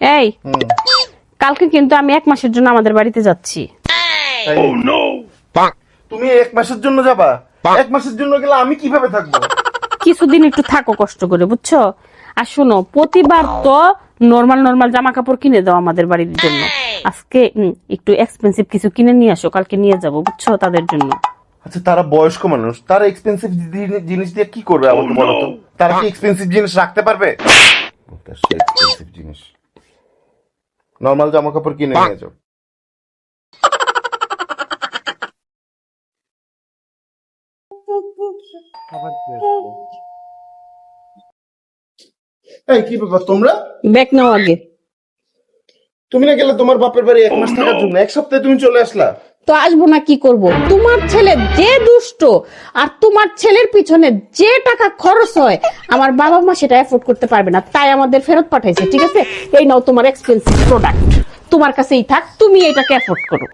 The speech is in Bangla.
এই কালকে কিন্তু আমি 1 মাসের জন্য আমাদের বাড়িতে যাচ্ছি। তুমি 1 মাসের জন্য যাবা? 1 মাসের জন্য গেলে আমি কিভাবে থাকবো? কিছুদিন একটু থাকো কষ্ট করে, বুঝছো? আর শোনো, প্রতিবার তো নরমাল জামা কাপড় কিনে দাও আমাদের বাড়ির জন্য। আজকে একটু এক্সপেন্সিভ কিছু কিনে নিয়ে আসো, কালকে নিয়ে যাবো, বুঝছো, তাদের জন্য। আচ্ছা, তারা বয়স্ক মানুষ, তারা এক্সপেন্সিভ জিনিস দিয়ে কি করবে আমাকে বলো তো? তারা কি এক্সপেন্সিভ জিনিস রাখতে পারবে? এক্সপেন্সিভ জিনিস, নরমাল জামা কাপড় কিনে নিয়ে যাও। এই কি ব্যাপার তোমরা? ব্যাগ নাও আগে। তুমি না গেলে তোমার বাপের বাড়ি 1 মাস থাকার জন্য, 1 সপ্তাহে তুমি চলে আসলা। তো আসবো না, কি করব? তোমার ছেলে যে দুষ্ট, আর তোমার ছেলের পিছনে যে টাকা খরচ হয়, আমার বাবা মা সেটা এফোর্ড করতে পারবে না, তাই আমাদের ফেরত পাঠাইছে। ঠিক আছে, এই নাও তোমার এক্সপেন্সিভ প্রোডাক্ট, তোমার কাছেই থাক, তুমি এটাকে এফোর্ড করো।